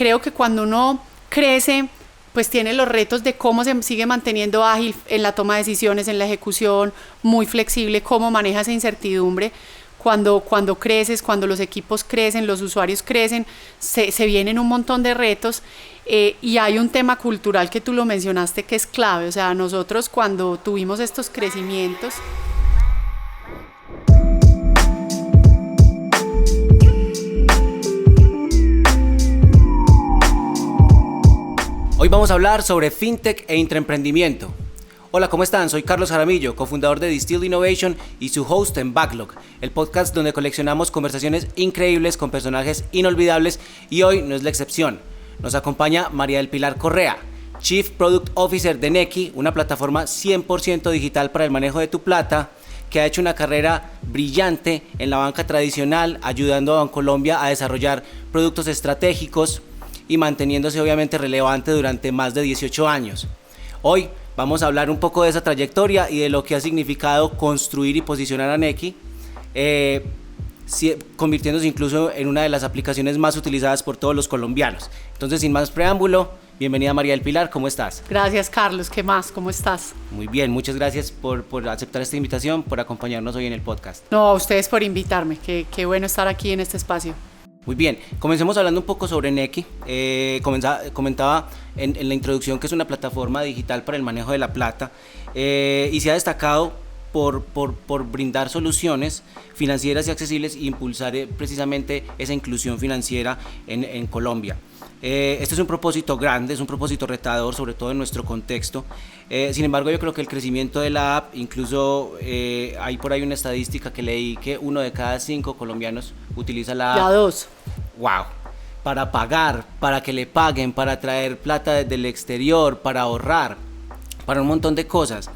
Creo que cuando uno crece, pues tiene los retos de cómo se sigue manteniendo ágil en la toma de decisiones, en la ejecución, muy flexible, cómo maneja esa incertidumbre. Cuando creces, cuando los equipos crecen, los usuarios crecen, se vienen un montón de retos, y hay un tema cultural que tú lo mencionaste que es clave. O sea, nosotros cuando tuvimos estos crecimientos... Hoy vamos a hablar sobre fintech e intraemprendimiento. Hola, ¿cómo están? Soy Carlos Jaramillo, cofundador de Distilled Innovation y su host en Backlog, el podcast donde coleccionamos conversaciones increíbles con personajes inolvidables, y hoy no es la excepción. Nos acompaña María del Pilar Correa, Chief Product Officer de Nequi, una plataforma 100% digital para el manejo de tu plata, que ha hecho una carrera brillante en la banca tradicional, ayudando a Bancolombia a desarrollar productos estratégicos y manteniéndose obviamente relevante durante más de 18 años. Hoy vamos a hablar un poco de esa trayectoria y de lo que ha significado construir y posicionar a Nequi, convirtiéndose incluso en una de las aplicaciones más utilizadas por todos los colombianos. Entonces, sin más preámbulo, bienvenida María del Pilar, ¿cómo estás? Gracias, Carlos, ¿qué más? ¿Cómo estás? Muy bien, muchas gracias por aceptar esta invitación, por acompañarnos hoy en el podcast. No, a ustedes por invitarme, qué bueno estar aquí en este espacio. Muy bien, comencemos hablando un poco sobre Nequi. Comentaba en la introducción que es una plataforma digital para el manejo de la plata, y se ha destacado por brindar soluciones financieras y accesibles e impulsar precisamente esa inclusión financiera en Colombia. Este es un propósito grande, es un propósito retador, sobre todo en nuestro contexto. Sin embargo, yo creo que el crecimiento de la app, incluso hay por ahí una estadística que leí que 1 de cada 5 colombianos utiliza la app. Ya 2. ¡Wow! Para pagar, para que le paguen, para traer plata desde el exterior, para ahorrar, para un montón de cosas.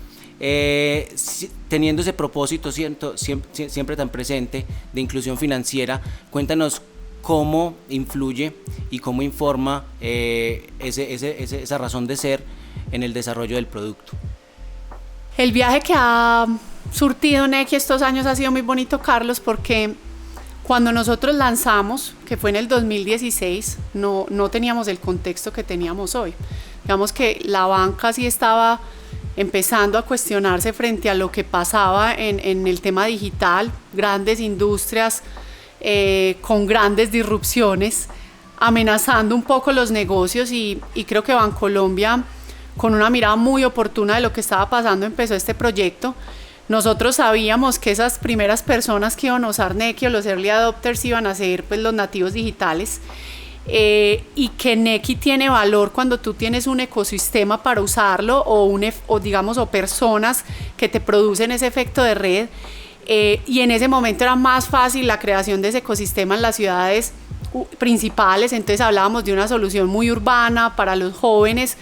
Teniendo ese propósito siempre tan presente de inclusión financiera, cuéntanos cómo influye y cómo informa esa razón de ser en el desarrollo del producto. El viaje que ha surtido Nequi estos años ha sido muy bonito, Carlos, porque cuando nosotros lanzamos, que fue en el 2016, no teníamos el contexto que teníamos hoy. Digamos que la banca sí estaba empezando a cuestionarse frente a lo que pasaba en el tema digital, grandes industrias con grandes disrupciones, amenazando un poco los negocios, y creo que Bancolombia, con una mirada muy oportuna de lo que estaba pasando, empezó este proyecto. Nosotros sabíamos que esas primeras personas que iban a usar Nequi, o los early adopters, iban a ser pues los nativos digitales, y que Nequi tiene valor cuando tú tienes un ecosistema para usarlo, o personas que te producen ese efecto de red. Y en ese momento era más fácil la creación de ese ecosistema en las ciudades principales. Entonces hablábamos de una solución muy urbana para los jóvenes,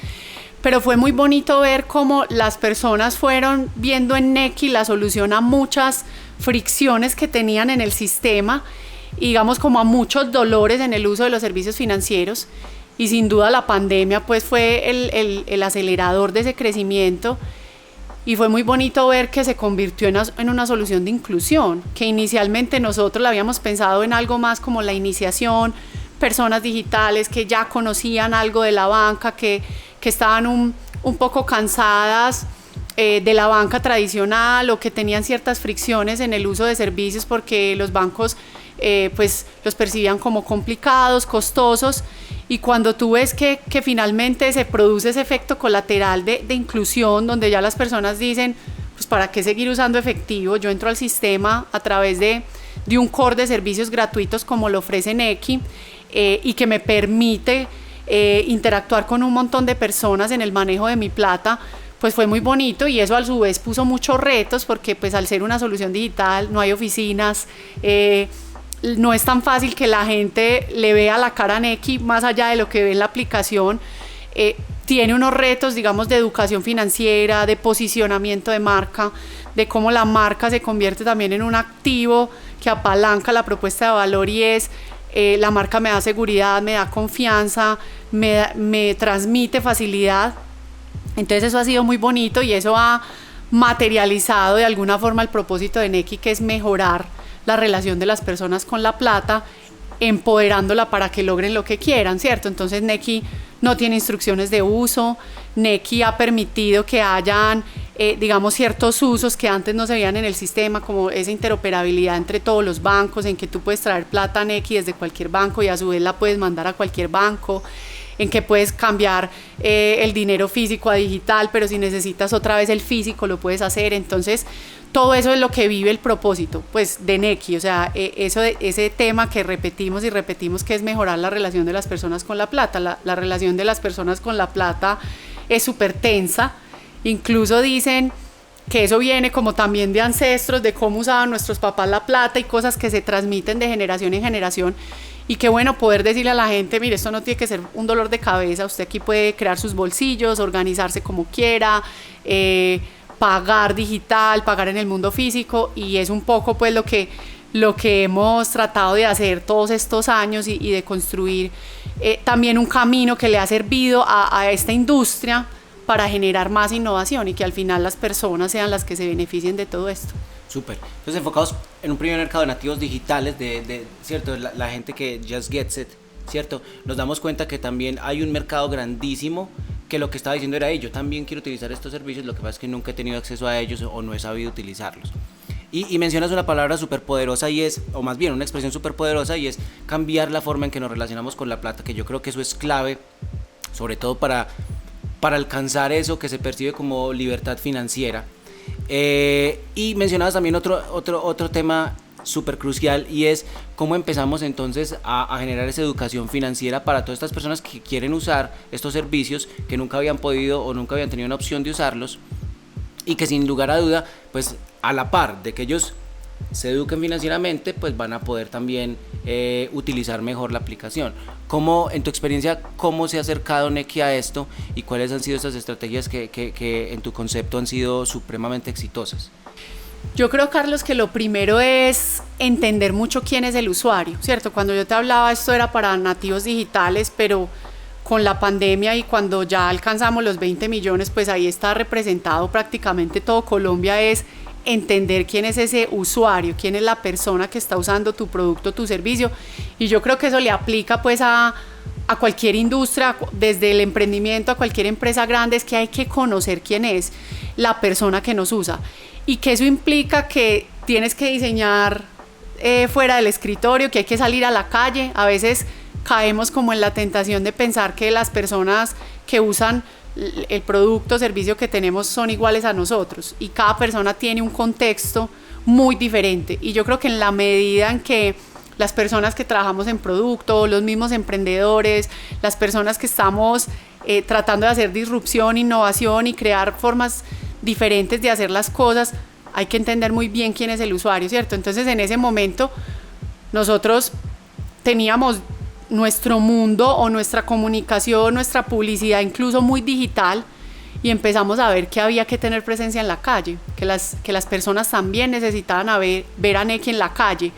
pero fue muy bonito ver cómo las personas fueron viendo en Nequi la solución a muchas fricciones que tenían en el sistema, y digamos como a muchos dolores en el uso de los servicios financieros. Y sin duda la pandemia pues fue el acelerador de ese crecimiento, y fue muy bonito ver que se convirtió en una solución de inclusión, que inicialmente nosotros la habíamos pensado en algo más como la iniciación, personas digitales que ya conocían algo de la banca, que estaban un poco cansadas de la banca tradicional, o que tenían ciertas fricciones en el uso de servicios porque los bancos pues los percibían como complicados, costosos. Y cuando tú ves que finalmente se produce ese efecto colateral de inclusión, donde ya las personas dicen, pues ¿para qué seguir usando efectivo? Yo entro al sistema a través de un core de servicios gratuitos como lo ofrece Nequi, y que me permite interactuar con un montón de personas en el manejo de mi plata, pues fue muy bonito. Y eso a su vez puso muchos retos, porque pues al ser una solución digital no hay oficinas, no es tan fácil que la gente le vea la cara a Nequi más allá de lo que ve en la aplicación. Tiene unos retos, digamos, de educación financiera, de posicionamiento de marca, de cómo la marca se convierte también en un activo que apalanca la propuesta de valor, y es la marca me da seguridad, me da confianza, me transmite facilidad. Entonces eso ha sido muy bonito, y eso ha materializado de alguna forma el propósito de Nequi, que es mejorar la relación de las personas con la plata, empoderándola para que logren lo que quieran, ¿cierto? Entonces Nequi no tiene instrucciones de uso, Nequi ha permitido que hayan, digamos, ciertos usos que antes no se veían en el sistema, como esa interoperabilidad entre todos los bancos, en que tú puedes traer plata a Nequi desde cualquier banco y a su vez la puedes mandar a cualquier banco, en que puedes cambiar el dinero físico a digital, pero si necesitas otra vez el físico lo puedes hacer. Entonces todo eso es lo que vive el propósito pues de Nequi, o sea, ese tema que repetimos y repetimos, que es mejorar la relación de las personas con la plata. La relación de las personas con la plata es súper tensa, incluso dicen que eso viene como también de ancestros, de cómo usaban nuestros papás la plata y cosas que se transmiten de generación en generación. Y qué bueno poder decirle a la gente, mire, esto no tiene que ser un dolor de cabeza, usted aquí puede crear sus bolsillos, organizarse como quiera, pagar digital, pagar en el mundo físico, y es un poco pues lo que hemos tratado de hacer todos estos años y de construir también un camino que le ha servido a esta industria para generar más innovación y que al final las personas sean las que se beneficien de todo esto. Súper. Entonces enfocados en un primer mercado de nativos digitales, ¿cierto? La gente que just gets it, ¿cierto? Nos damos cuenta que también hay un mercado grandísimo, que lo que estaba diciendo era, yo también quiero utilizar estos servicios, lo que pasa es que nunca he tenido acceso a ellos o no he sabido utilizarlos. Y mencionas una palabra súper poderosa y es, o más bien una expresión súper poderosa, y es cambiar la forma en que nos relacionamos con la plata, que yo creo que eso es clave, sobre todo para alcanzar eso que se percibe como libertad financiera. Y mencionabas también otro tema súper crucial, y es cómo empezamos entonces a generar esa educación financiera para todas estas personas que quieren usar estos servicios, que nunca habían podido o nunca habían tenido una opción de usarlos, y que sin lugar a duda, pues a la par de que ellos se eduquen financieramente, pues van a poder también utilizar mejor la aplicación. ¿Cómo, en tu experiencia, cómo se ha acercado Nequi a esto y cuáles han sido esas estrategias que en tu concepto han sido supremamente exitosas? Yo creo, Carlos, que lo primero es entender mucho quién es el usuario, ¿cierto? Cuando yo te hablaba, esto era para nativos digitales, pero con la pandemia y cuando ya alcanzamos los 20 millones, pues ahí está representado prácticamente todo Colombia, es entender quién es ese usuario, quién es la persona que está usando tu producto, tu servicio. Y yo creo que eso le aplica pues a cualquier industria, desde el emprendimiento a cualquier empresa grande, es que hay que conocer quién es la persona que nos usa, y que eso implica que tienes que diseñar fuera del escritorio, que hay que salir a la calle. A veces caemos como en la tentación de pensar que las personas que usan el producto o servicio que tenemos son iguales a nosotros, y cada persona tiene un contexto muy diferente. Y yo creo que en la medida en que las personas que trabajamos en producto, los mismos emprendedores, las personas que estamos tratando de hacer disrupción, innovación y crear formas diferentes de hacer las cosas, hay que entender muy bien quién es el usuario, ¿cierto? Entonces en ese momento nosotros teníamos nuestro mundo o nuestra comunicación, nuestra publicidad incluso muy digital, y empezamos a ver que había que tener presencia en la calle, que las personas también necesitaban ver a Nequi en la calle,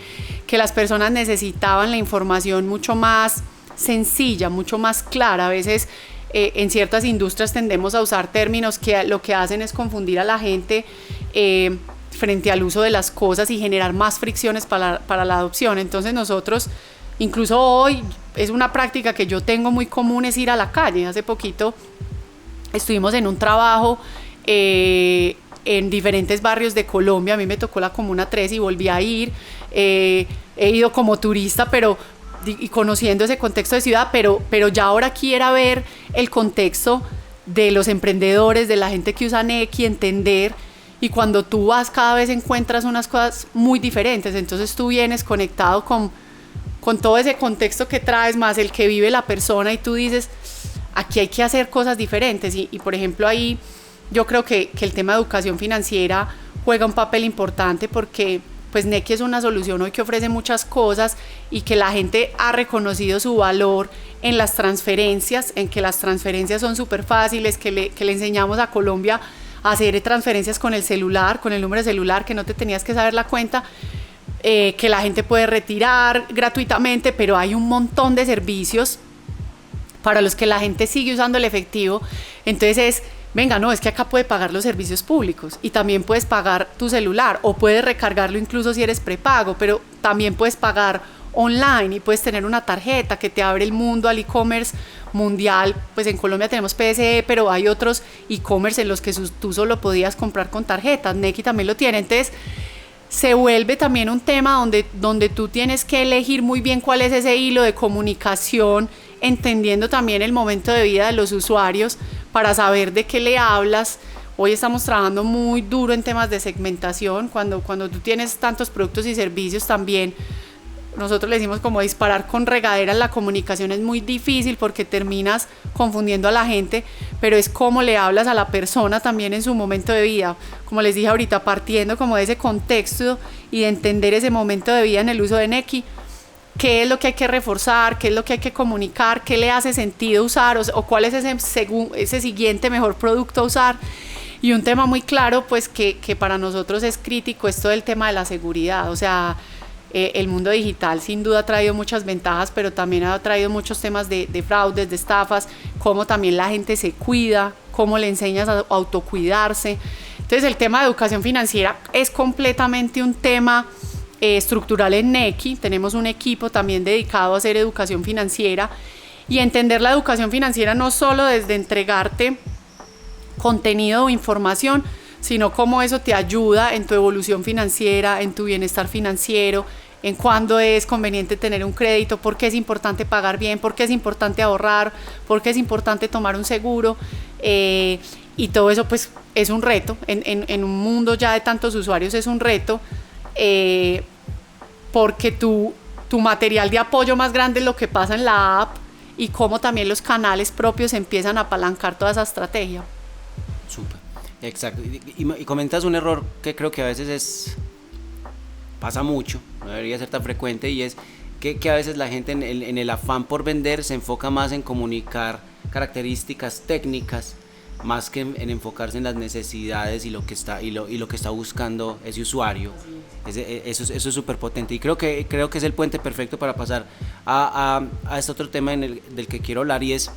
que las personas necesitaban la información mucho más sencilla, mucho más clara. A veces en ciertas industrias tendemos a usar términos que lo que hacen es confundir a la gente frente al uso de las cosas y generar más fricciones para la adopción. Entonces nosotros, incluso hoy, es una práctica que yo tengo muy común, es ir a la calle. Hace poquito estuvimos en un trabajo en diferentes barrios de Colombia. A mí me tocó la Comuna 3 y volví a ir. He ido como turista, y conociendo ese contexto de ciudad, pero ya ahora quiero ver el contexto de los emprendedores, de la gente que usa Nequi, entender. Y cuando tú vas, cada vez encuentras unas cosas muy diferentes. Entonces tú vienes conectado con todo ese contexto que traes, más el que vive la persona, y tú dices, aquí hay que hacer cosas diferentes. Y por ejemplo, ahí yo creo que el tema de educación financiera juega un papel importante, porque pues Nequi es una solución hoy que ofrece muchas cosas, y que la gente ha reconocido su valor en las transferencias, en que las transferencias son súper fáciles, que le enseñamos a Colombia a hacer transferencias con el celular, con el número de celular, que no te tenías que saber la cuenta, que la gente puede retirar gratuitamente, pero hay un montón de servicios para los que la gente sigue usando el efectivo. Entonces venga, no, es que acá puede pagar los servicios públicos, y también puedes pagar tu celular, o puedes recargarlo incluso si eres prepago, pero también puedes pagar online y puedes tener una tarjeta que te abre el mundo al e-commerce mundial. Pues en Colombia tenemos PSE, pero hay otros e-commerce en los que tú solo podías comprar con tarjetas. Nequi también lo tiene. Entonces se vuelve también un tema donde tú tienes que elegir muy bien cuál es ese hilo de comunicación, entendiendo también el momento de vida de los usuarios para saber de qué le hablas. Hoy estamos trabajando muy duro en temas de segmentación. Cuando tú tienes tantos productos y servicios también, nosotros le decimos como disparar con regaderas, la comunicación es muy difícil porque terminas confundiendo a la gente, pero es cómo le hablas a la persona también en su momento de vida. Como les dije ahorita, partiendo como de ese contexto y de entender ese momento de vida en el uso de Nequi, qué es lo que hay que reforzar, qué es lo que hay que comunicar, qué le hace sentido usar o cuál es ese siguiente mejor producto a usar. Y un tema muy claro, pues que para nosotros es crítico, es todo el tema de la seguridad. O sea, el mundo digital sin duda ha traído muchas ventajas, pero también ha traído muchos temas de fraudes, de estafas, cómo también la gente se cuida, cómo le enseñas a autocuidarse. Entonces el tema de educación financiera es completamente un tema estructural en Nequi. Tenemos un equipo también dedicado a hacer educación financiera y entender la educación financiera no solo desde entregarte contenido o información, sino cómo eso te ayuda en tu evolución financiera, en tu bienestar financiero, en cuándo es conveniente tener un crédito, por qué es importante pagar bien, por qué es importante ahorrar, por qué es importante tomar un seguro, y todo eso pues es un reto, en un mundo ya de tantos usuarios es un reto, porque tu material de apoyo más grande es lo que pasa en la app y cómo también los canales propios empiezan a apalancar toda esa estrategia. Súper, exacto. Y comentas un error que creo que a veces pasa mucho, no debería ser tan frecuente, y es que a veces la gente en el afán por vender se enfoca más en comunicar características técnicas más que en enfocarse en las necesidades y lo que está buscando ese usuario. Eso es súper potente, y creo que es el puente perfecto para pasar a este otro tema del que quiero hablar, y es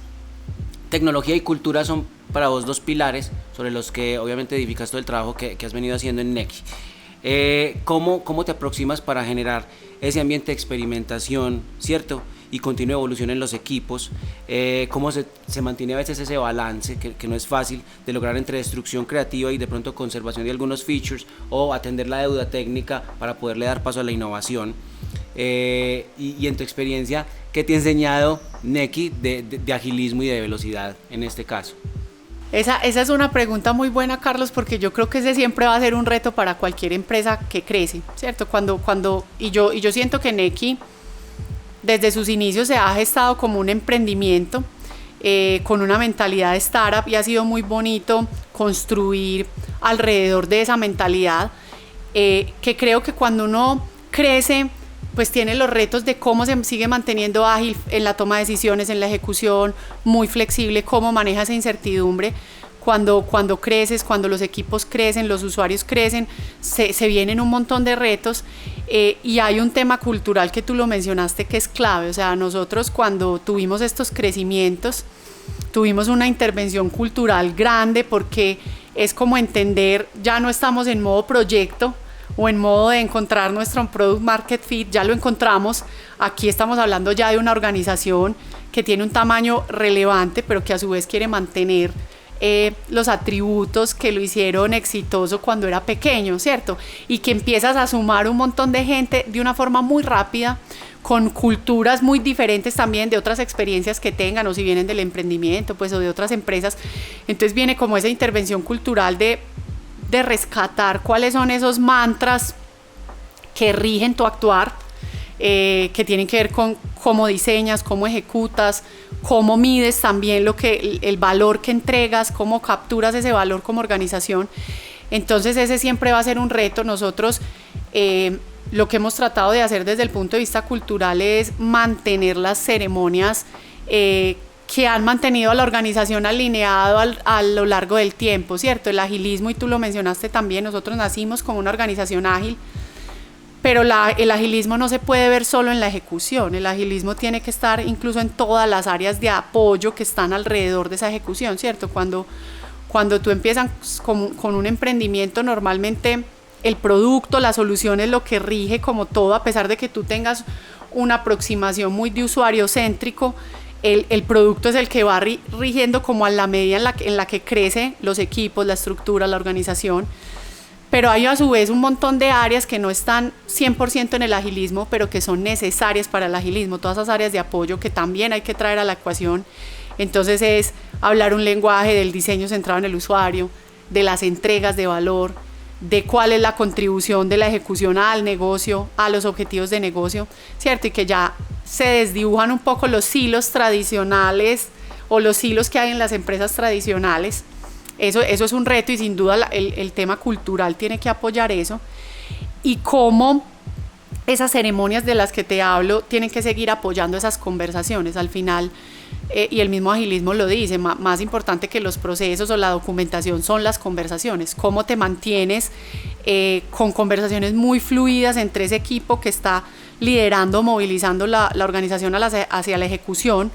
tecnología y cultura. Son para vos dos pilares sobre los que obviamente edificas todo el trabajo que has venido haciendo en Nequi. ¿Cómo te aproximas para generar ese ambiente de experimentación, ¿cierto?, y continua evolución en los equipos? ¿Cómo se mantiene a veces ese balance que no es fácil de lograr entre destrucción creativa y de pronto conservación de algunos features, o atender la deuda técnica para poderle dar paso a la innovación? Y en tu experiencia, ¿qué te ha enseñado Nequi de agilismo y de velocidad en este caso? Esa es una pregunta muy buena, Carlos, porque yo creo que ese siempre va a ser un reto para cualquier empresa que crece, ¿cierto? Y yo siento que Nequi desde sus inicios se ha gestado como un emprendimiento con una mentalidad de startup, y ha sido muy bonito construir alrededor de esa mentalidad, que creo que cuando uno crece pues tiene los retos de cómo se sigue manteniendo ágil en la toma de decisiones, en la ejecución, muy flexible, cómo maneja esa incertidumbre. Cuando creces, cuando los equipos crecen, los usuarios crecen, se vienen un montón de retos, y hay un tema cultural que tú lo mencionaste que es clave. O sea, nosotros cuando tuvimos estos crecimientos, tuvimos una intervención cultural grande, porque es como entender, ya no estamos en modo proyecto o en modo de encontrar nuestro product market fit, ya lo encontramos. Aquí estamos hablando ya de una organización que tiene un tamaño relevante, pero que a su vez quiere mantener los atributos que lo hicieron exitoso cuando era pequeño, ¿cierto? Y que empiezas a sumar un montón de gente de una forma muy rápida, con culturas muy diferentes también de otras experiencias que tengan, o si vienen del emprendimiento, pues, o de otras empresas. Entonces viene como esa intervención cultural de rescatar cuáles son esos mantras que rigen tu actuar, que tienen que ver con cómo diseñas, cómo ejecutas, cómo mides también el valor que entregas, cómo capturas ese valor como organización. Entonces ese siempre va a ser un reto. Nosotros lo que hemos tratado de hacer desde el punto de vista cultural es mantener las ceremonias que han mantenido a la organización alineado a lo largo del tiempo, ¿cierto? El agilismo, y tú lo mencionaste también, nosotros nacimos como una organización ágil, pero el agilismo no se puede ver solo en la ejecución. El agilismo tiene que estar incluso en todas las áreas de apoyo que están alrededor de esa ejecución, ¿cierto? Cuando tú empiezas con un emprendimiento, normalmente el producto, la solución es lo que rige como todo, a pesar de que tú tengas una aproximación muy de usuario céntrico. El producto es el que va rigiendo como a la medida en la que crecen los equipos, la estructura, la organización. Pero hay a su vez un montón de áreas que no están 100% en el agilismo, pero que son necesarias para el agilismo, todas esas áreas de apoyo que también hay que traer a la ecuación. Entonces es hablar un lenguaje del diseño centrado en el usuario, de las entregas de valor, de cuál es la contribución de la ejecución al negocio, a los objetivos de negocio, ¿cierto? Y que ya se desdibujan un poco los silos tradicionales o los silos que hay en las empresas tradicionales. Eso es un reto y sin duda el tema cultural tiene que apoyar eso. Y cómo esas ceremonias de las que te hablo tienen que seguir apoyando esas conversaciones. Al final, y el mismo agilismo lo dice, más importante que los procesos o la documentación son las conversaciones. Cómo te mantienes con conversaciones muy fluidas entre ese equipo que está liderando, movilizando la organización hacia la ejecución,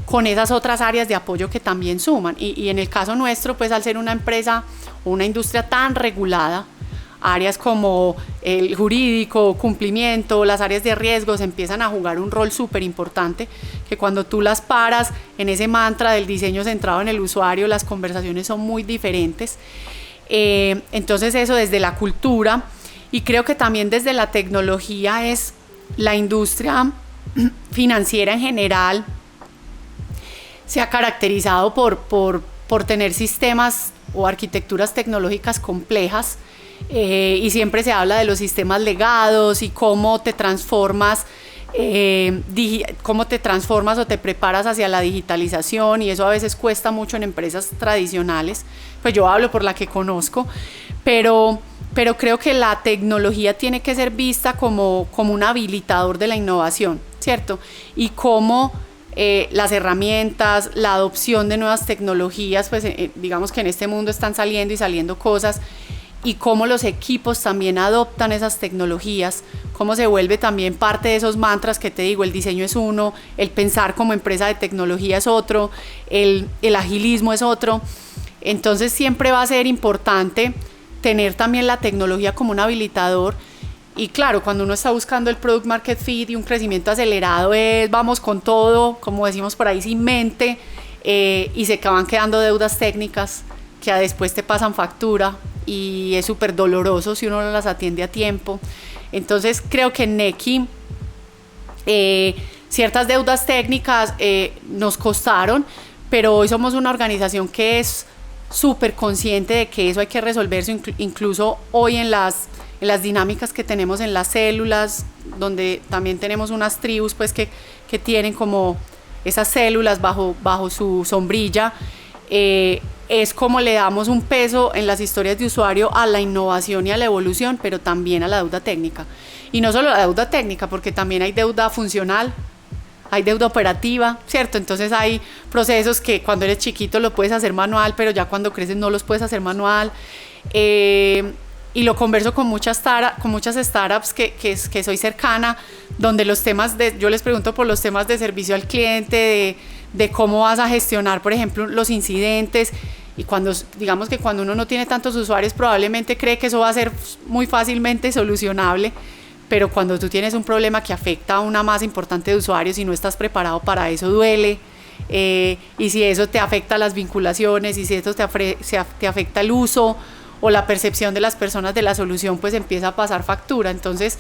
con esas otras áreas de apoyo que también suman. Y en el caso nuestro, pues al ser una empresa o una industria tan regulada, áreas como el jurídico, cumplimiento, las áreas de riesgos empiezan a jugar un rol súper importante, que cuando tú las paras en ese mantra del diseño centrado en el usuario, las conversaciones son muy diferentes. Entonces eso desde la cultura, y creo que también desde la tecnología, es la industria financiera en general se ha caracterizado por tener sistemas o arquitecturas tecnológicas complejas, y siempre se habla de los sistemas legados y cómo te transformas o te preparas hacia la digitalización, y eso a veces cuesta mucho en empresas tradicionales. Pues yo hablo por la que conozco, pero creo que la tecnología tiene que ser vista como un habilitador de la innovación, ¿cierto? Y cómo las herramientas, la adopción de nuevas tecnologías, pues digamos que en este mundo están saliendo cosas, y cómo los equipos también adoptan esas tecnologías, cómo se vuelve también parte de esos mantras que te digo, el diseño es uno, el pensar como empresa de tecnología es otro, el agilismo es otro. Entonces siempre va a ser importante tener también la tecnología como un habilitador. Y claro, cuando uno está buscando el product market fit y un crecimiento acelerado, vamos con todo, como decimos por ahí, sin mente, y se acaban quedando deudas técnicas que después te pasan factura, y es súper doloroso si uno no las atiende a tiempo. Entonces creo que en Nequi ciertas deudas técnicas nos costaron, pero hoy somos una organización que es súper consciente de que eso hay que resolverse, incluso hoy en las dinámicas que tenemos en las células, donde también tenemos unas tribus pues que tienen como esas células bajo su sombrilla. Es como le damos un peso en las historias de usuario a la innovación y a la evolución, pero también a la deuda técnica. Y no solo la deuda técnica, porque también hay deuda funcional, hay deuda operativa, ¿cierto? Entonces hay procesos que cuando eres chiquito lo puedes hacer manual, pero ya cuando creces no los puedes hacer manual. Y lo converso con muchas startups que soy cercana, donde yo les pregunto por los temas de servicio al cliente, de cómo vas a gestionar, por ejemplo, los incidentes. Y digamos que cuando uno no tiene tantos usuarios, probablemente cree que eso va a ser muy fácilmente solucionable, pero cuando tú tienes un problema que afecta a una masa importante de usuarios y no estás preparado para eso, duele. Y si eso te afecta las vinculaciones, y si eso te afecta el uso o la percepción de las personas de la solución, pues empieza a pasar factura. Entonces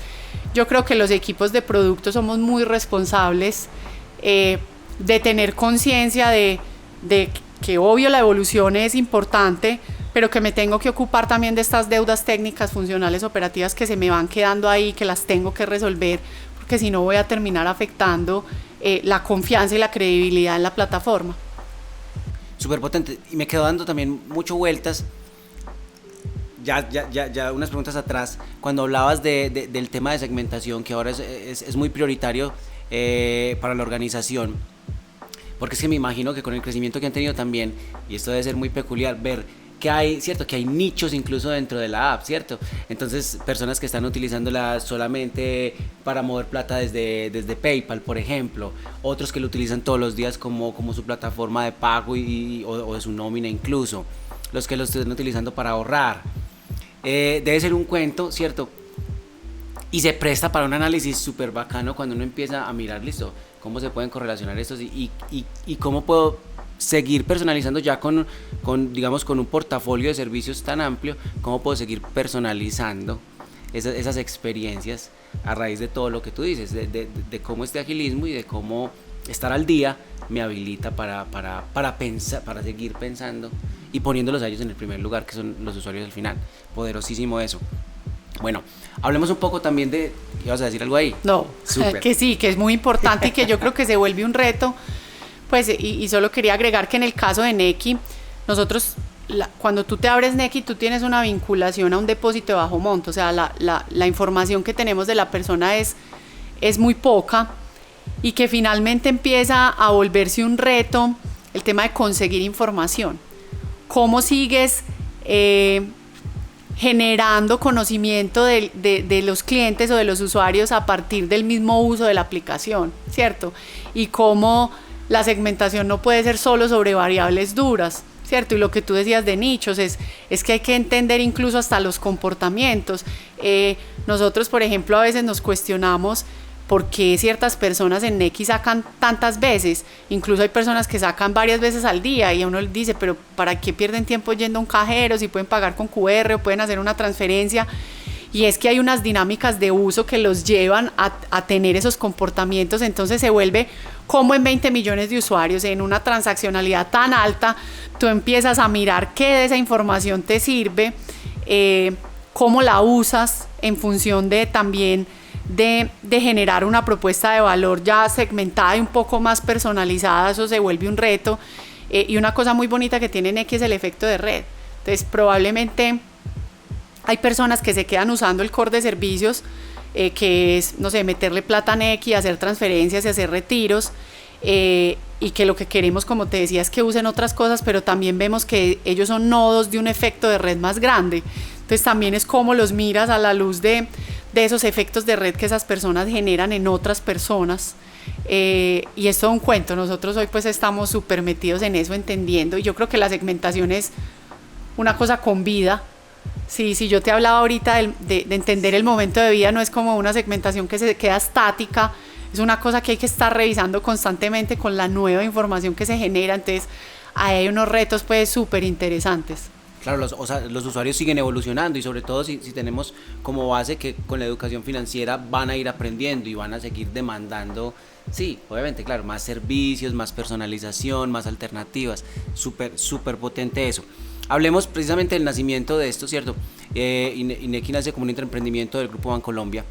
yo creo que los equipos de producto somos muy responsables de tener conciencia de que obvio la evolución es importante, pero que me tengo que ocupar también de estas deudas técnicas, funcionales, operativas que se me van quedando ahí, que las tengo que resolver, porque si no voy a terminar afectando la confianza y la credibilidad en la plataforma. Súper potente. Y me quedo dando también mucho vueltas, ya unas preguntas atrás, cuando hablabas del tema de segmentación, que ahora es muy prioritario para la organización. Porque es que me imagino que con el crecimiento que han tenido también, y esto debe ser muy peculiar, ver que hay nichos incluso dentro de la app, ¿cierto? Entonces, personas que están utilizándola solamente para mover plata desde PayPal, por ejemplo. Otros que lo utilizan todos los días como su plataforma de pago o de su nómina incluso. Los que lo están utilizando para ahorrar. Debe ser un cuento, ¿cierto? Y se presta para un análisis súper bacano cuando uno empieza a mirar, listo, cómo se pueden correlacionar estos y cómo puedo seguir personalizando ya digamos, con un portafolio de servicios tan amplio, cómo puedo seguir personalizando esas experiencias a raíz de todo lo que tú dices, de cómo este agilismo y de cómo estar al día me habilita para pensar, para seguir pensando y poniéndolos a ellos en el primer lugar, que son los usuarios al final. Poderosísimo eso. Bueno, hablemos un poco también de... ¿Ibas a decir algo ahí? No, Súper. que sí, que es muy importante y que yo creo que se vuelve un reto. Pues, y solo quería agregar que en el caso de Nequi, nosotros, cuando tú te abres Nequi, tú tienes una vinculación a un depósito de bajo monto. O sea, la información que tenemos de la persona es muy poca y que finalmente empieza a volverse un reto el tema de conseguir información. ¿Cómo sigues generando conocimiento de los clientes o de los usuarios a partir del mismo uso de la aplicación, ¿cierto? Y cómo la segmentación no puede ser solo sobre variables duras, ¿cierto? Y lo que tú decías de nichos es que hay que entender incluso hasta los comportamientos. Nosotros, por ejemplo, a veces nos cuestionamos por qué ciertas personas en Nequi sacan tantas veces. Incluso hay personas que sacan varias veces al día y a uno le dice, pero ¿para qué pierden tiempo yendo a un cajero si pueden pagar con QR o pueden hacer una transferencia? Y es que hay unas dinámicas de uso que los llevan a tener esos comportamientos. Entonces se vuelve como en 20 millones de usuarios, en una transaccionalidad tan alta, tú empiezas a mirar qué de esa información te sirve, cómo la usas en función de también de generar una propuesta de valor ya segmentada y un poco más personalizada. Eso se vuelve un reto. Y una cosa muy bonita que tiene Nequi es el efecto de red. Entonces probablemente hay personas que se quedan usando el core de servicios, que es, no sé, meterle plata a Nequi, hacer transferencias y hacer retiros, y que lo que queremos, como te decía, es que usen otras cosas, pero también vemos que ellos son nodos de un efecto de red más grande. Entonces también es como los miras a la luz de esos efectos de red que esas personas generan en otras personas. Y es todo un cuento. Nosotros hoy pues estamos súper metidos en eso, entendiendo, y yo creo que la segmentación es una cosa con vida. Si yo te hablaba ahorita de entender el momento de vida, no es como una segmentación que se queda estática, es una cosa que hay que estar revisando constantemente con la nueva información que se genera. Entonces ahí hay unos retos pues súper interesantes. Claro, los usuarios siguen evolucionando y sobre todo si tenemos como base que con la educación financiera van a ir aprendiendo y van a seguir demandando, sí, obviamente, claro, más servicios, más personalización, más alternativas, súper potente eso. Hablemos precisamente del nacimiento de esto, ¿cierto? Nequi nace como un intraemprendimiento del Grupo Bancolombia.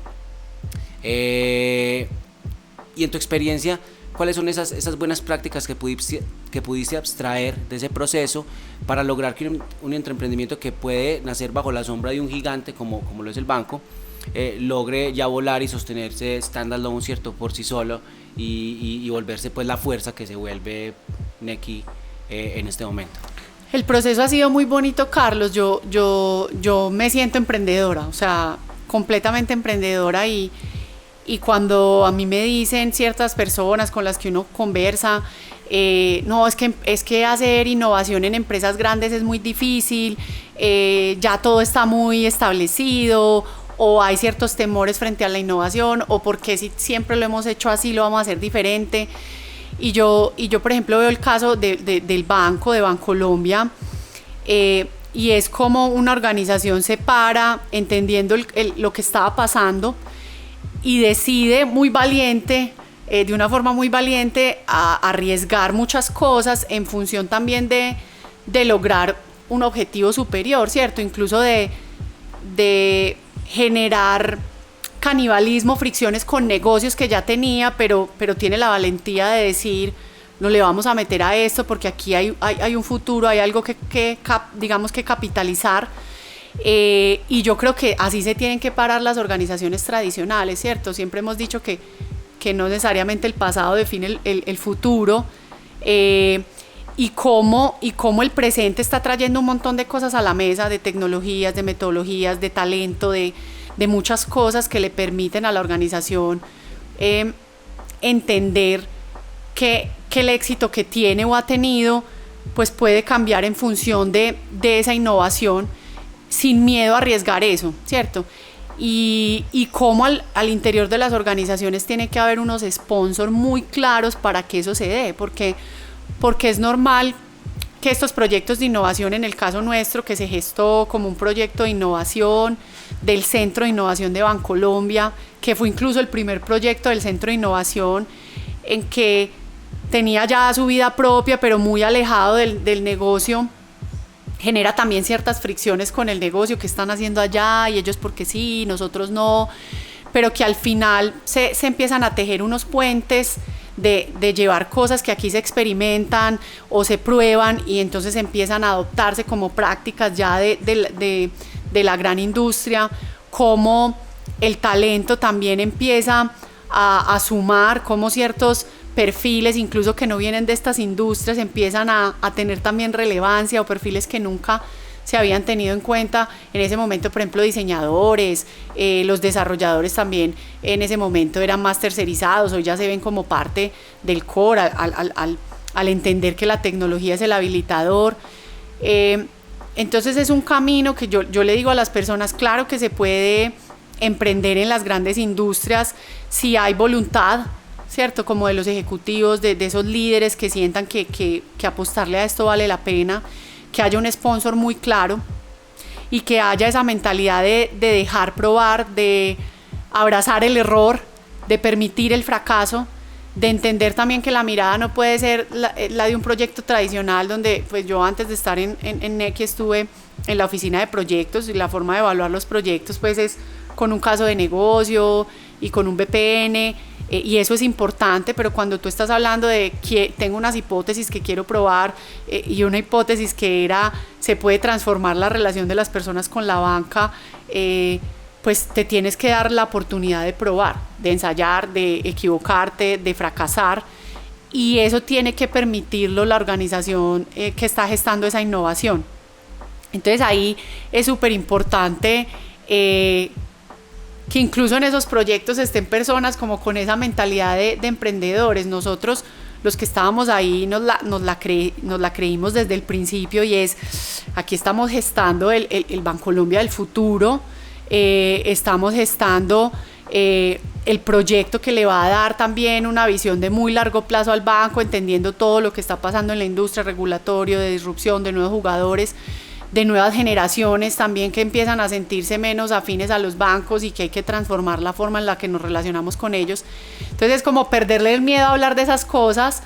Y en tu experiencia, ¿cuáles son esas buenas prácticas que pudiste abstraer de ese proceso para lograr que un intraemprendimiento que puede nacer bajo la sombra de un gigante como lo es el banco, logre ya volar y sostenerse standalone, ¿cierto?, por sí solo y volverse pues la fuerza que se vuelve Nequi en este momento? El proceso ha sido muy bonito, Carlos. Yo me siento emprendedora, o sea, completamente emprendedora, y cuando a mí me dicen ciertas personas con las que uno conversa, no, es que hacer innovación en empresas grandes es muy difícil, ya todo está muy establecido, o hay ciertos temores frente a la innovación, o porque si siempre lo hemos hecho así lo vamos a hacer diferente. Y yo por ejemplo veo el caso del banco, de Bancolombia, y es como una organización se para entendiendo lo que estaba pasando y decide muy valiente, de una forma muy valiente, a arriesgar muchas cosas en función también de lograr un objetivo superior, ¿cierto? Incluso de generar canibalismo, fricciones con negocios que ya tenía, pero tiene la valentía de decir, no le vamos a meter a esto porque aquí hay un futuro, hay algo que capitalizar. Y yo creo que así se tienen que parar las organizaciones tradicionales, ¿cierto? Siempre hemos dicho que no necesariamente el pasado define el futuro, y cómo el presente está trayendo un montón de cosas a la mesa, de tecnologías, de metodologías, de talento, de muchas cosas que le permiten a la organización entender que el éxito que tiene o ha tenido pues puede cambiar en función de esa innovación, sin miedo a arriesgar eso, ¿cierto? y cómo al interior de las organizaciones tiene que haber unos sponsors muy claros para que eso se dé, porque es normal que estos proyectos de innovación, en el caso nuestro, que se gestó como un proyecto de innovación del Centro de Innovación de Bancolombia, que fue incluso el primer proyecto del Centro de Innovación, en que tenía ya su vida propia, pero muy alejado del negocio, genera también ciertas fricciones con el negocio, que están haciendo allá, y ellos porque sí, nosotros no, pero que al final se empiezan a tejer unos puentes de llevar cosas que aquí se experimentan o se prueban y entonces empiezan a adoptarse como prácticas ya de la gran industria, como el talento también empieza a sumar, como ciertos perfiles, incluso que no vienen de estas industrias, empiezan a tener también relevancia, o perfiles que nunca se habían tenido en cuenta en ese momento, por ejemplo diseñadores, los desarrolladores también en ese momento eran más tercerizados, hoy ya se ven como parte del core al entender que la tecnología es el habilitador. Entonces es un camino que yo le digo a las personas, claro que se puede emprender en las grandes industrias si hay voluntad, ¿cierto? Como de los ejecutivos, de esos líderes que sientan que apostarle a esto vale la pena, que haya un sponsor muy claro y que haya esa mentalidad de dejar probar, de abrazar el error, de permitir el fracaso, de entender también que la mirada no puede ser la de un proyecto tradicional, donde pues yo antes de estar en Nequi estuve en la oficina de proyectos, y la forma de evaluar los proyectos pues es con un caso de negocio y con un BPN, y eso es importante, pero cuando tú estás hablando de que tengo unas hipótesis que quiero probar, y una hipótesis que era se puede transformar la relación de las personas con la banca, pues te tienes que dar la oportunidad de probar, de ensayar, de equivocarte, de fracasar, y eso tiene que permitirlo la organización que está gestando esa innovación. Entonces ahí es súper importante que incluso en esos proyectos estén personas como con esa mentalidad de emprendedores. Nosotros, los que estábamos ahí, nos la creímos desde el principio, y es, aquí estamos gestando el Bancolombia del futuro, estamos gestando el proyecto que le va a dar también una visión de muy largo plazo al banco, entendiendo todo lo que está pasando en la industria, regulatorio, de disrupción, de nuevos jugadores, de nuevas generaciones también que empiezan a sentirse menos afines a los bancos, y que hay que transformar la forma en la que nos relacionamos con ellos. Entonces es como perderle el miedo a hablar de esas cosas,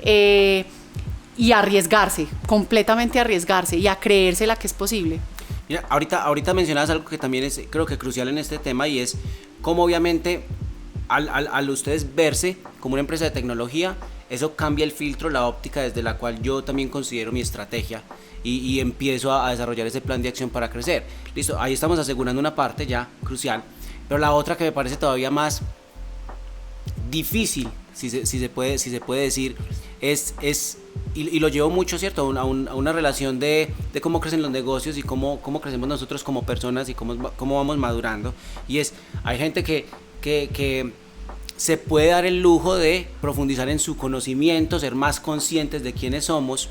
y arriesgarse, completamente arriesgarse, y a creérsela que es posible. Mira, ahorita mencionabas algo que también es, creo que crucial en este tema, y es cómo obviamente al ustedes verse como una empresa de tecnología, eso cambia el filtro, la óptica desde la cual yo también considero mi estrategia, y empiezo a desarrollar ese plan de acción para crecer. Listo, ahí estamos asegurando una parte ya crucial, pero la otra que me parece todavía más difícil, si se puede decir, es y lo llevo mucho, ¿cierto? A una relación de cómo crecen los negocios y cómo crecemos nosotros como personas, y cómo vamos madurando. Y es, hay gente que se puede dar el lujo de profundizar en su conocimiento, ser más conscientes de quiénes somos,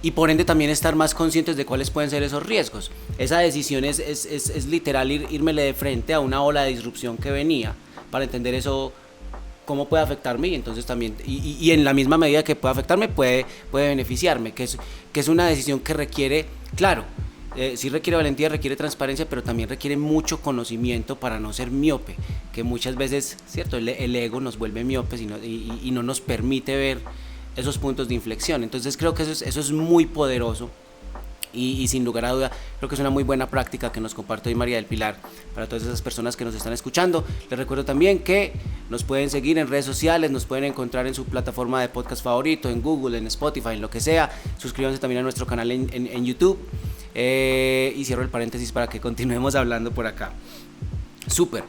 y por ende también estar más conscientes de cuáles pueden ser esos riesgos. Esa decisión es literal irmele de frente a una ola de disrupción que venía, para entender eso, cómo puede afectarme, y entonces también, y en la misma medida que puede afectarme, puede beneficiarme, que es una decisión que requiere, claro, sí requiere valentía, requiere transparencia, pero también requiere mucho conocimiento para no ser miope, que muchas veces, ¿cierto? El ego nos vuelve miopes y no nos permite ver esos puntos de inflexión. Entonces creo que eso es muy poderoso, y sin lugar a duda creo que es una muy buena práctica que nos comparte hoy María del Pilar para todas esas personas que nos están escuchando. Les recuerdo también que nos pueden seguir en redes sociales, nos pueden encontrar en su plataforma de podcast favorito, en Google, en Spotify, en lo que sea. Suscríbanse también a nuestro canal en YouTube, y cierro el paréntesis para que continuemos hablando por acá. Súper.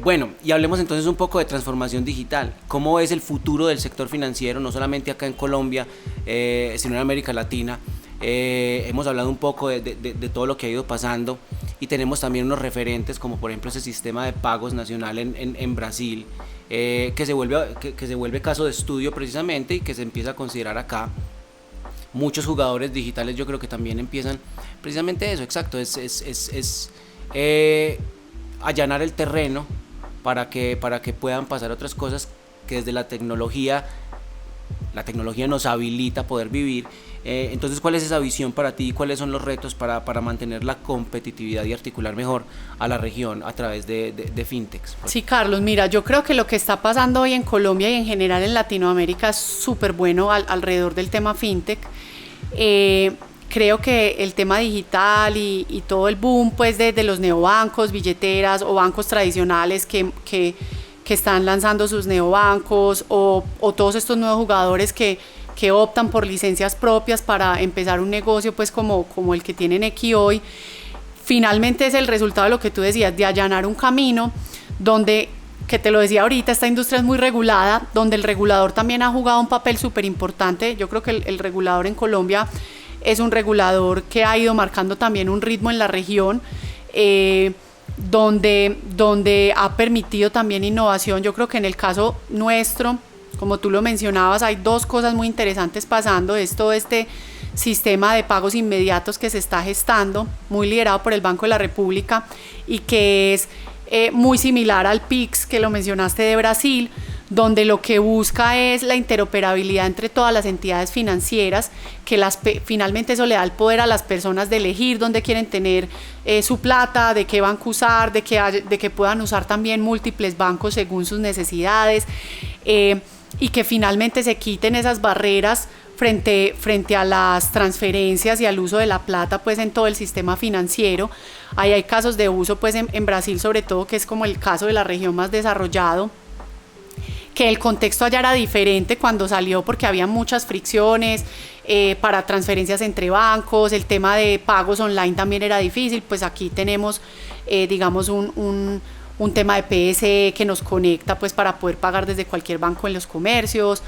Bueno, y hablemos entonces un poco de transformación digital. ¿Cómo es el futuro del sector financiero, no solamente acá en Colombia, sino en América Latina? Hemos hablado un poco de todo lo que ha ido pasando, y tenemos también unos referentes como por ejemplo ese sistema de pagos nacional en Brasil, que se vuelve caso de estudio precisamente, y que se empieza a considerar acá. Muchos jugadores digitales yo creo que también empiezan precisamente eso, exacto, es allanar el terreno para que puedan pasar otras cosas que desde la tecnología nos habilita a poder vivir. Entonces, ¿cuál es esa visión para ti? ¿Cuáles son los retos para mantener la competitividad y articular mejor a la región a través de fintechs? Sí, Carlos, mira, yo creo que lo que está pasando hoy en Colombia y en general en Latinoamérica es súper bueno alrededor del tema fintech. Creo que el tema digital y todo el boom pues de los neobancos, billeteras o bancos tradicionales que están lanzando sus neobancos o todos estos nuevos jugadores que optan por licencias propias para empezar un negocio pues como el que tiene Nequi hoy, finalmente es el resultado de lo que tú decías, de allanar un camino donde, que te lo decía ahorita, esta industria es muy regulada, donde el regulador también ha jugado un papel súper importante. Yo creo que el regulador en Colombia es un regulador que ha ido marcando también un ritmo en la región, donde ha permitido también innovación. Yo creo que en el caso nuestro, como tú lo mencionabas, hay dos cosas muy interesantes pasando. Es todo este sistema de pagos inmediatos que se está gestando, muy liderado por el Banco de la República y que es muy similar al Pix que lo mencionaste de Brasil, donde lo que busca es la interoperabilidad entre todas las entidades financieras, que finalmente eso le da el poder a las personas de elegir dónde quieren tener su plata, de qué banco usar, de que puedan usar también múltiples bancos según sus necesidades, y que finalmente se quiten esas barreras frente a las transferencias y al uso de la plata pues en todo el sistema financiero. Ahí hay casos de uso pues en Brasil sobre todo, que es como el caso de la región más desarrollado, que el contexto allá era diferente cuando salió porque había muchas fricciones para transferencias entre bancos, el tema de pagos online también era difícil. Pues aquí tenemos digamos un tema de PSE que nos conecta pues para poder pagar desde cualquier banco en los comercios.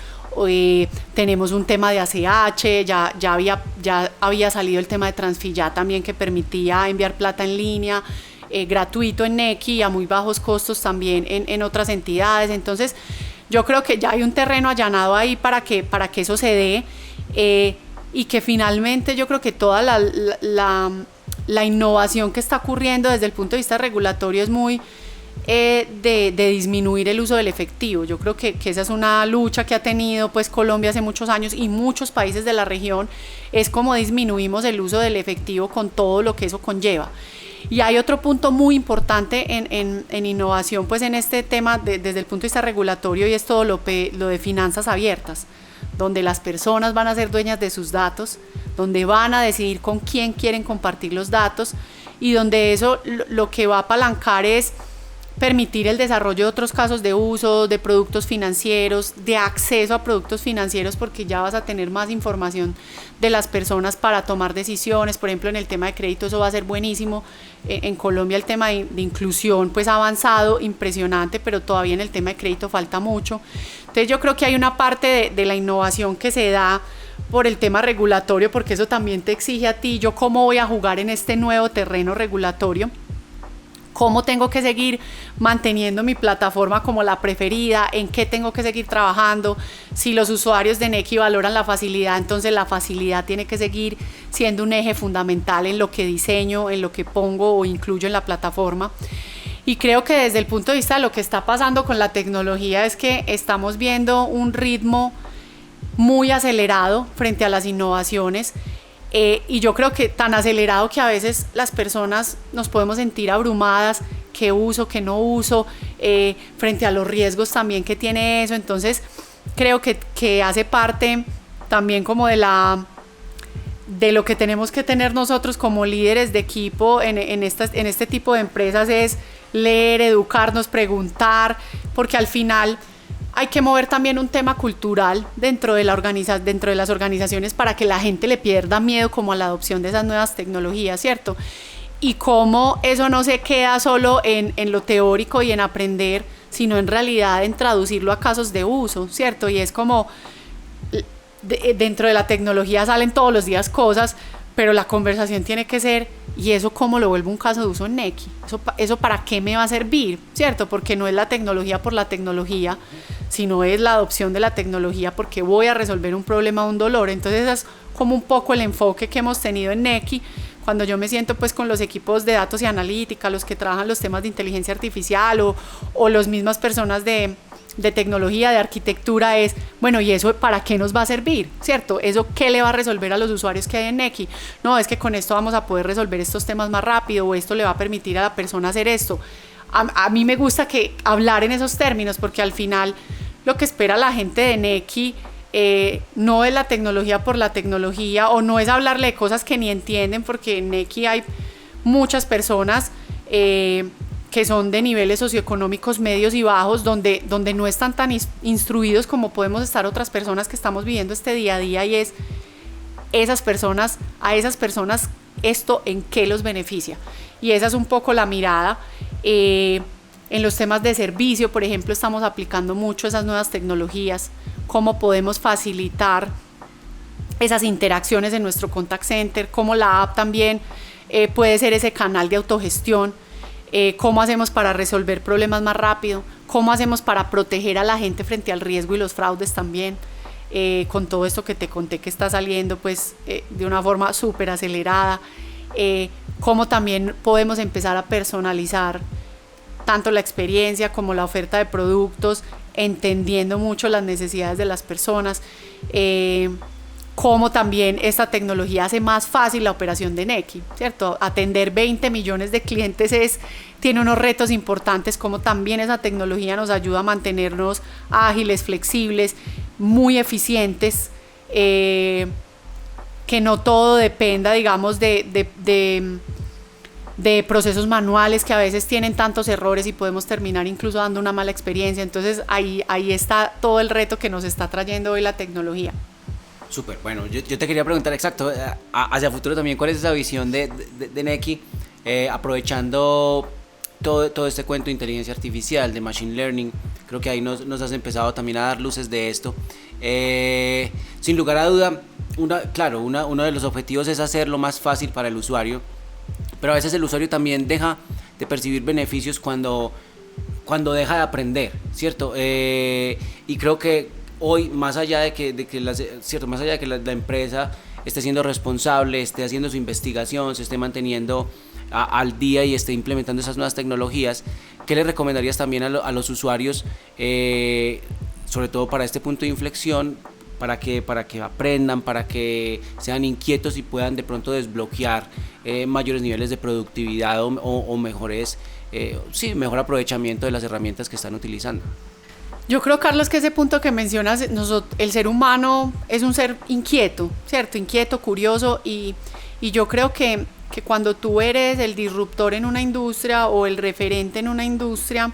Tenemos un tema de ACH, ya había salido el tema de Transfilla también, que permitía enviar plata en línea gratuito en Nequi y a muy bajos costos también en otras entidades. Entonces yo creo que ya hay un terreno allanado ahí para que eso se dé, y que finalmente yo creo que toda la innovación que está ocurriendo desde el punto de vista regulatorio es muy de disminuir el uso del efectivo. Yo creo que esa es una lucha que ha tenido pues Colombia hace muchos años y muchos países de la región, es como disminuimos el uso del efectivo con todo lo que eso conlleva. Y hay otro punto muy importante en innovación pues en este tema desde el punto de vista regulatorio, y es todo lo de finanzas abiertas, donde las personas van a ser dueñas de sus datos, donde van a decidir con quién quieren compartir los datos, y donde eso lo que va a apalancar es permitir el desarrollo de otros casos de uso, de productos financieros, de acceso a productos financieros, porque ya vas a tener más información de las personas para tomar decisiones. Por ejemplo, en el tema de crédito eso va a ser buenísimo. En Colombia el tema de inclusión pues ha avanzado impresionante, pero todavía en el tema de crédito falta mucho. Entonces yo creo que hay una parte de la innovación que se da por el tema regulatorio, porque eso también te exige a ti, yo cómo voy a jugar en este nuevo terreno regulatorio, cómo tengo que seguir manteniendo mi plataforma como la preferida, en qué tengo que seguir trabajando. Si los usuarios de Nequi valoran la facilidad, entonces la facilidad tiene que seguir siendo un eje fundamental en lo que diseño, en lo que pongo o incluyo en la plataforma. Y creo que desde el punto de vista de lo que está pasando con la tecnología es que estamos viendo un ritmo muy acelerado frente a las innovaciones. Y yo creo que tan acelerado que a veces las personas nos podemos sentir abrumadas, qué uso, qué no uso, frente a los riesgos también que tiene eso. Entonces creo que hace parte también como de lo que tenemos que tener nosotros como líderes de equipo en este tipo de empresas, es leer, educarnos, preguntar, porque al final hay que mover también un tema cultural dentro de las organizaciones para que la gente le pierda miedo como a la adopción de esas nuevas tecnologías, ¿cierto? Y cómo eso no se queda solo en lo teórico y en aprender, sino en realidad en traducirlo a casos de uso, ¿cierto? Y es como dentro de la tecnología salen todos los días cosas, pero la conversación tiene que ser, ¿y eso cómo lo vuelvo un caso de uso en Nequi? ¿Eso para qué me va a servir? ¿Cierto? Porque no es la tecnología por la tecnología, sino es la adopción de la tecnología porque voy a resolver un problema o un dolor. Entonces es como un poco el enfoque que hemos tenido en Nequi, cuando yo me siento pues con los equipos de datos y analítica, los que trabajan los temas de inteligencia artificial o las mismas personas de tecnología, de arquitectura, es, bueno, ¿y eso para qué nos va a servir? ¿Cierto? ¿Eso qué le va a resolver a los usuarios que hay en Nequi? No, es que con esto vamos a poder resolver estos temas más rápido, o esto le va a permitir a la persona hacer esto. A mí me gusta hablar en esos términos, porque al final lo que espera la gente de Nequi no es la tecnología por la tecnología, o no es hablarle de cosas que ni entienden, porque en Nequi hay muchas personas que son de niveles socioeconómicos medios y bajos, donde no están tan instruidos como podemos estar otras personas que estamos viviendo este día a día, y es a esas personas esto en qué los beneficia. Y esa es un poco la mirada. En los temas de servicio, por ejemplo, estamos aplicando mucho esas nuevas tecnologías, cómo podemos facilitar esas interacciones en nuestro contact center, cómo la app también puede ser ese canal de autogestión. Cómo hacemos para resolver problemas más rápido, cómo hacemos para proteger a la gente frente al riesgo y los fraudes también, con todo esto que te conté que está saliendo pues de una forma súper acelerada, cómo también podemos empezar a personalizar tanto la experiencia como la oferta de productos, entendiendo mucho las necesidades de las personas, cómo también esta tecnología hace más fácil la operación de Nequi, ¿cierto? Atender 20 millones de clientes tiene unos retos importantes, como también esa tecnología nos ayuda a mantenernos ágiles, flexibles, muy eficientes, que no todo dependa, digamos, de procesos manuales que a veces tienen tantos errores y podemos terminar incluso dando una mala experiencia. Entonces ahí está todo el reto que nos está trayendo hoy la tecnología. Súper, bueno, yo te quería preguntar exacto, hacia futuro también, ¿cuál es esa visión de Nequi, aprovechando todo este cuento de inteligencia artificial, de machine learning? Creo que ahí nos has empezado también a dar luces de esto. Sin lugar a duda, uno de los objetivos es hacerlo más fácil para el usuario, pero a veces el usuario también deja de percibir beneficios cuando deja de aprender, ¿cierto? Y creo que hoy, más allá de que la empresa esté siendo responsable, esté haciendo su investigación, se esté manteniendo al día y esté implementando esas nuevas tecnologías, ¿qué le recomendarías también a los usuarios, sobre todo para este punto de inflexión, para que aprendan, para que sean inquietos y puedan de pronto desbloquear mayores niveles de productividad o mejor aprovechamiento de las herramientas que están utilizando? Yo creo, Carlos, que ese punto que mencionas, el ser humano es un ser inquieto, ¿cierto? Inquieto, curioso, y yo creo que cuando tú eres el disruptor en una industria o el referente en una industria,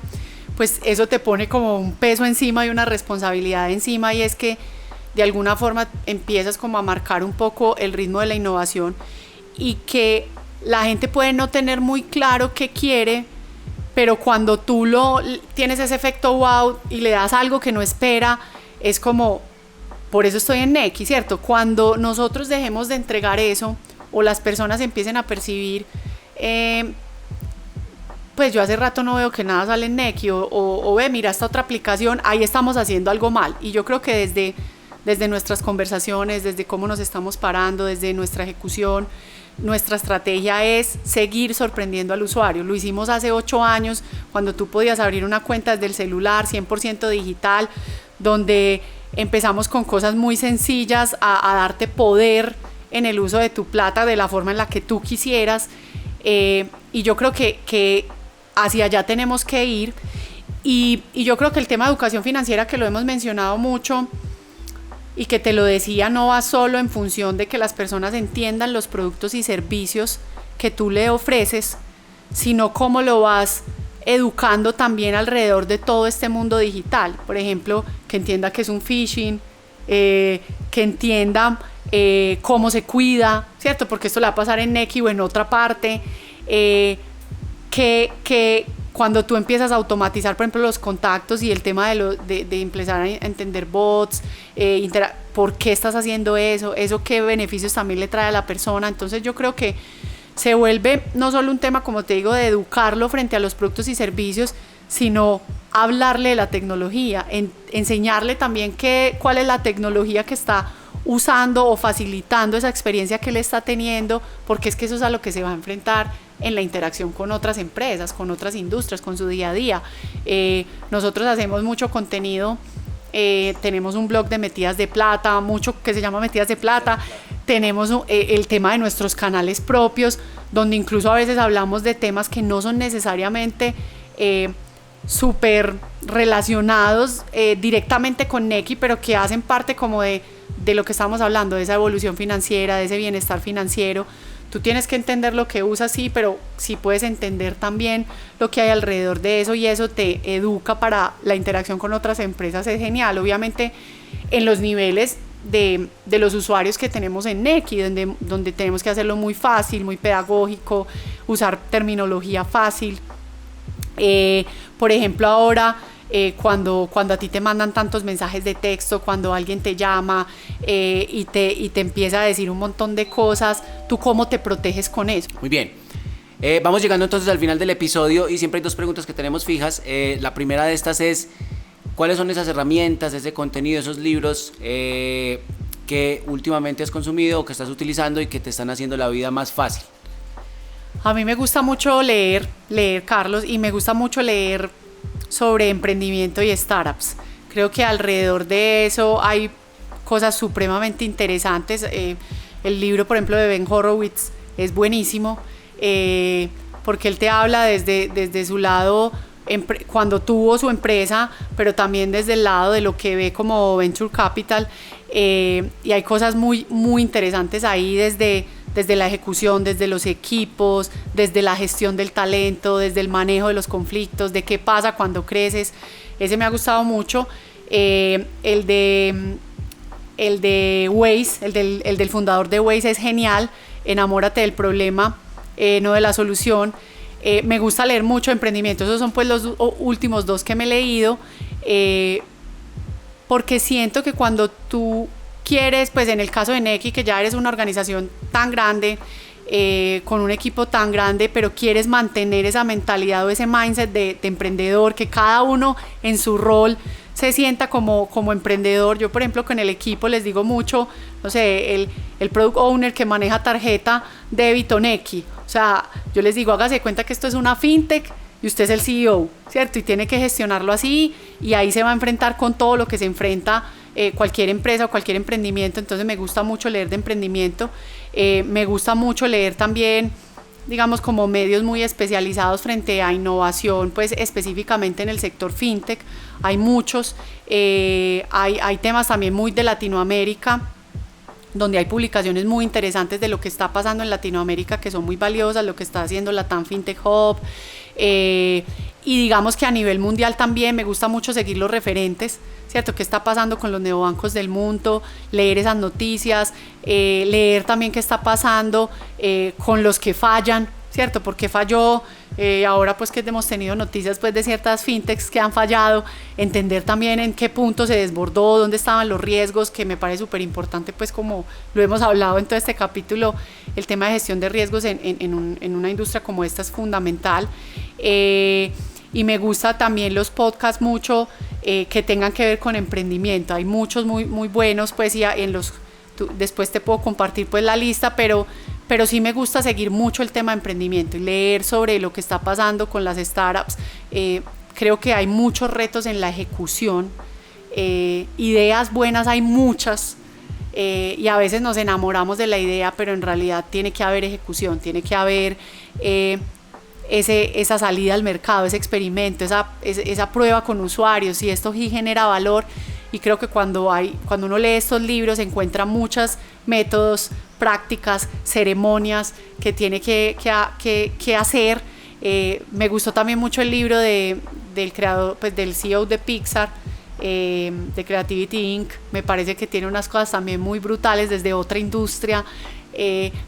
pues eso te pone como un peso encima y una responsabilidad encima, y es que de alguna forma empiezas como a marcar un poco el ritmo de la innovación, y que la gente puede no tener muy claro qué quiere, pero cuando tú tienes ese efecto wow y le das algo que no espera, es como, por eso estoy en Nequi, ¿cierto? Cuando nosotros dejemos de entregar eso, o las personas empiecen a percibir, pues yo hace rato no veo que nada sale en Nequi, o ve, mira esta otra aplicación, ahí estamos haciendo algo mal. Y yo creo que desde nuestras conversaciones, desde cómo nos estamos parando, desde nuestra ejecución, nuestra estrategia es seguir sorprendiendo al usuario. Lo hicimos hace 8 años, cuando tú podías abrir una cuenta desde el celular, 100% digital, donde empezamos con cosas muy sencillas a darte poder en el uso de tu plata de la forma en la que tú quisieras, y yo creo que hacia allá tenemos que ir, y yo creo que el tema de educación financiera, que lo hemos mencionado mucho, y que te lo decía, no va solo en función de que las personas entiendan los productos y servicios que tú le ofreces, sino cómo lo vas educando también alrededor de todo este mundo digital. Por ejemplo, que entienda que es un phishing, que entienda cómo se cuida, ¿cierto? Porque esto le va a pasar en Nequi o en otra parte, que cuando tú empiezas a automatizar, por ejemplo, los contactos y el tema de empezar a entender bots, ¿por qué estás haciendo eso? ¿Eso qué beneficios también le trae a la persona? Entonces yo creo que se vuelve no solo un tema, como te digo, de educarlo frente a los productos y servicios, sino hablarle de la tecnología, enseñarle también cuál es la tecnología que está usando o facilitando esa experiencia que él está teniendo, porque es que eso es a lo que se va a enfrentar en la interacción con otras empresas, con otras industrias, con su día a día. Nosotros hacemos mucho contenido, tenemos un blog de Metidas de Plata, mucho que se llama Metidas de Plata, tenemos el tema de nuestros canales propios, donde incluso a veces hablamos de temas que no son necesariamente súper relacionados directamente con Nequi, pero que hacen parte como de lo que estamos hablando, de esa evolución financiera, de ese bienestar financiero. Tú tienes que entender lo que usas, sí, pero sí puedes entender también lo que hay alrededor de eso, y eso te educa para la interacción con otras empresas. Es genial, obviamente en los niveles de los usuarios que tenemos en Nequi, donde tenemos que hacerlo muy fácil, muy pedagógico, usar terminología fácil. Por ejemplo, ahora cuando a ti te mandan tantos mensajes de texto, cuando alguien te llama y te empieza a decir un montón de cosas, ¿tú cómo te proteges con eso? Muy bien. Vamos llegando entonces al final del episodio y siempre hay dos preguntas que tenemos fijas. La primera de estas es: ¿cuáles son esas herramientas, ese contenido, esos libros que últimamente has consumido o que estás utilizando y que te están haciendo la vida más fácil? A mí me gusta mucho leer, Carlos, y me gusta mucho leer sobre emprendimiento y startups. Creo que alrededor de eso hay cosas supremamente interesantes. El libro, por ejemplo, de Ben Horowitz es buenísimo, porque él te habla desde su lado cuando tuvo su empresa, pero también desde el lado de lo que ve como venture capital, y hay cosas muy, muy interesantes ahí desde la ejecución, desde los equipos, desde la gestión del talento, desde el manejo de los conflictos, de qué pasa cuando creces. Ese me ha gustado mucho. El de Waze, el del fundador de Waze es genial. Enamórate del problema, no de la solución. Me gusta leer mucho emprendimiento. Esos son pues los últimos dos que me he leído, porque siento que cuando tú quieres, pues en el caso de Nequi, que ya eres una organización tan grande, con un equipo tan grande, pero quieres mantener esa mentalidad o ese mindset de emprendedor, que cada uno en su rol se sienta como emprendedor. Yo, por ejemplo, con el equipo les digo mucho, no sé, el product owner que maneja tarjeta débito Nequi, o sea, yo les digo, hágase cuenta que esto es una fintech y usted es el CEO, ¿cierto? Y tiene que gestionarlo así, y ahí se va a enfrentar con todo lo que se enfrenta cualquier empresa o cualquier emprendimiento. Entonces me gusta mucho leer de emprendimiento. Me gusta mucho leer también, digamos, como medios muy especializados frente a innovación, pues específicamente en el sector fintech. Hay muchos, hay temas también muy de Latinoamérica, donde hay publicaciones muy interesantes de lo que está pasando en Latinoamérica, que son muy valiosas, lo que está haciendo Latam Fintech Hub, y digamos que a nivel mundial también me gusta mucho seguir los referentes, ¿cierto? ¿Qué está pasando con los neobancos del mundo? Leer esas noticias, leer también qué está pasando con los que fallan, ¿cierto? ¿Por qué falló? Ahora pues que hemos tenido noticias pues de ciertas fintechs que han fallado, entender también en qué punto se desbordó, dónde estaban los riesgos, que me parece súper importante, pues como lo hemos hablado en todo este capítulo, el tema de gestión de riesgos en una industria como esta es fundamental. Y me gusta también los podcasts mucho que tengan que ver con emprendimiento. Hay muchos muy, muy buenos, pues, y después te puedo compartir pues la lista, pero sí me gusta seguir mucho el tema de emprendimiento y leer sobre lo que está pasando con las startups. Creo que hay muchos retos en la ejecución, ideas buenas hay muchas, y a veces nos enamoramos de la idea, pero en realidad tiene que haber ejecución, tiene que haber esa salida al mercado, ese experimento, esa prueba con usuarios, y esto sí genera valor. Y creo que cuando uno lee estos libros encuentra muchos métodos, prácticas, ceremonias que tiene que hacer. Me gustó también mucho el libro del creador, pues del CEO de Pixar, de Creativity Inc. Me parece que tiene unas cosas también muy brutales desde otra industria.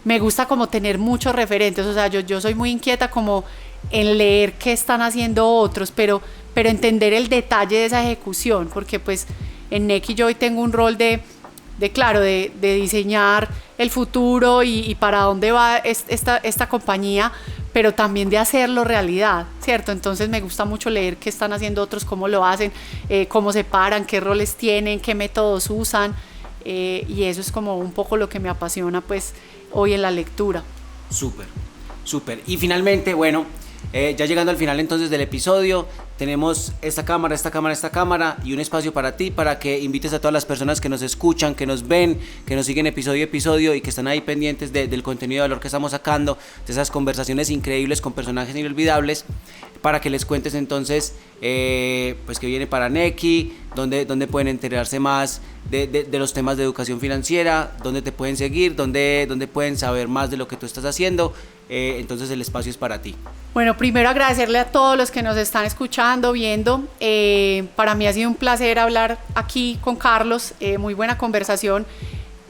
Me gusta como tener muchos referentes, o sea, yo soy muy inquieta como en leer qué están haciendo otros, pero entender el detalle de esa ejecución, porque pues en Nequi yo hoy tengo un rol de diseñar el futuro y para dónde va esta compañía, pero también de hacerlo realidad, ¿cierto? Entonces me gusta mucho leer qué están haciendo otros, cómo lo hacen, cómo se paran, qué roles tienen, qué métodos usan. y eso es como un poco lo que me apasiona pues hoy en la lectura. Súper, súper. Y finalmente, bueno, ya llegando al final entonces del episodio, tenemos esta cámara y un espacio para ti, para que invites a todas las personas que nos escuchan, que nos ven, que nos siguen episodio a episodio y que están ahí pendientes del contenido de valor que estamos sacando, de esas conversaciones increíbles con personajes inolvidables, para que les cuentes entonces pues qué viene para Neki, dónde pueden enterarse más de los temas de educación financiera, dónde te pueden seguir, dónde pueden saber más de lo que tú estás haciendo. Entonces el espacio es para ti. Bueno, primero agradecerle a todos los que nos están escuchando, viendo. Para mí ha sido un placer hablar aquí con Carlos, muy buena conversación.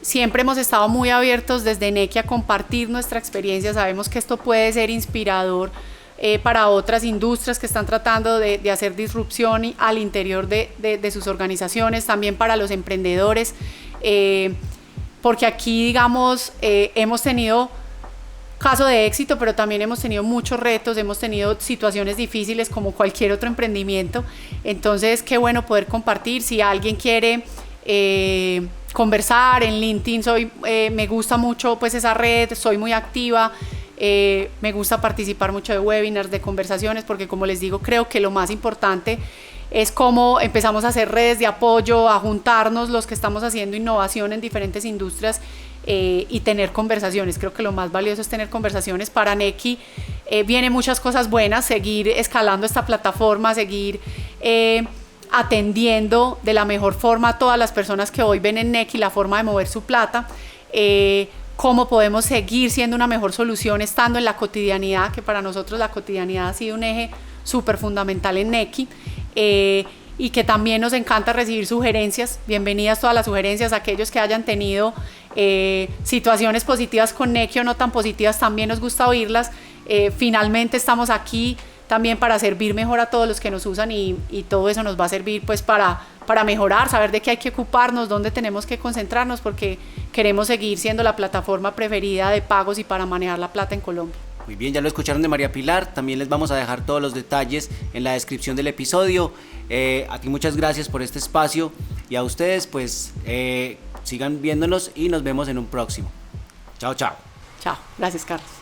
Siempre hemos estado muy abiertos desde Neki a compartir nuestra experiencia. Sabemos que esto puede ser inspirador para otras industrias que están tratando de hacer disrupción al interior de sus organizaciones, también para los emprendedores, porque aquí, digamos, hemos tenido caso de éxito, pero también hemos tenido muchos retos, hemos tenido situaciones difíciles como cualquier otro emprendimiento. Entonces, qué bueno poder compartir. Si alguien quiere conversar en LinkedIn, me gusta mucho pues esa red, soy muy activa. Me gusta participar mucho de webinars, de conversaciones, porque como les digo, creo que lo más importante es cómo empezamos a hacer redes de apoyo, a juntarnos los que estamos haciendo innovación en diferentes industrias y tener conversaciones. Creo que lo más valioso es tener conversaciones. Para Neki vienen muchas cosas buenas, seguir escalando esta plataforma, seguir atendiendo de la mejor forma a todas las personas que hoy ven en Neki la forma de mover su plata, cómo podemos seguir siendo una mejor solución estando en la cotidianidad, que para nosotros la cotidianidad ha sido un eje súper fundamental en Neki, y que también nos encanta recibir sugerencias. Bienvenidas todas las sugerencias, aquellos que hayan tenido situaciones positivas con Neki o no tan positivas, también nos gusta oírlas. Finalmente estamos aquí también para servir mejor a todos los que nos usan y todo eso nos va a servir pues para mejorar, saber de qué hay que ocuparnos, dónde tenemos que concentrarnos, porque queremos seguir siendo la plataforma preferida de pagos y para manejar la plata en Colombia. Muy bien, ya lo escucharon de María Pilar, también les vamos a dejar todos los detalles en la descripción del episodio. A ti muchas gracias por este espacio y a ustedes pues sigan viéndonos y nos vemos en un próximo. Chao, chao. Chao, gracias Carlos.